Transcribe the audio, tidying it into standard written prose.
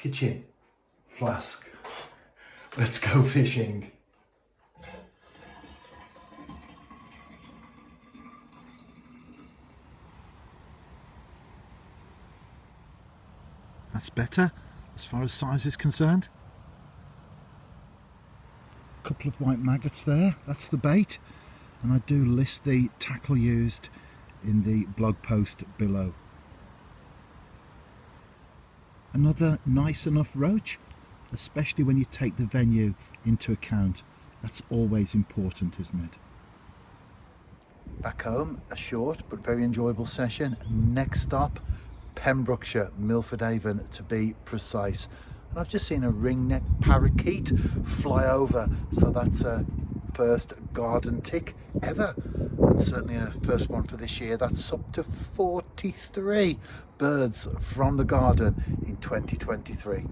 kitchen, flask. Let's go fishing. That's better as far as size is concerned. Couple of white maggots there, that's the bait, and I do list the tackle used in the blog post below. Another nice enough roach, especially when you take the venue into account. That's always important, isn't it? Back home, a short but very enjoyable session. Next stop, Pembrokeshire, Milford Haven to be precise. And I've just seen a ringneck parakeet fly over, so that's a first garden tick ever, and certainly a first one for this year. That's up to 43 birds from the garden in 2023.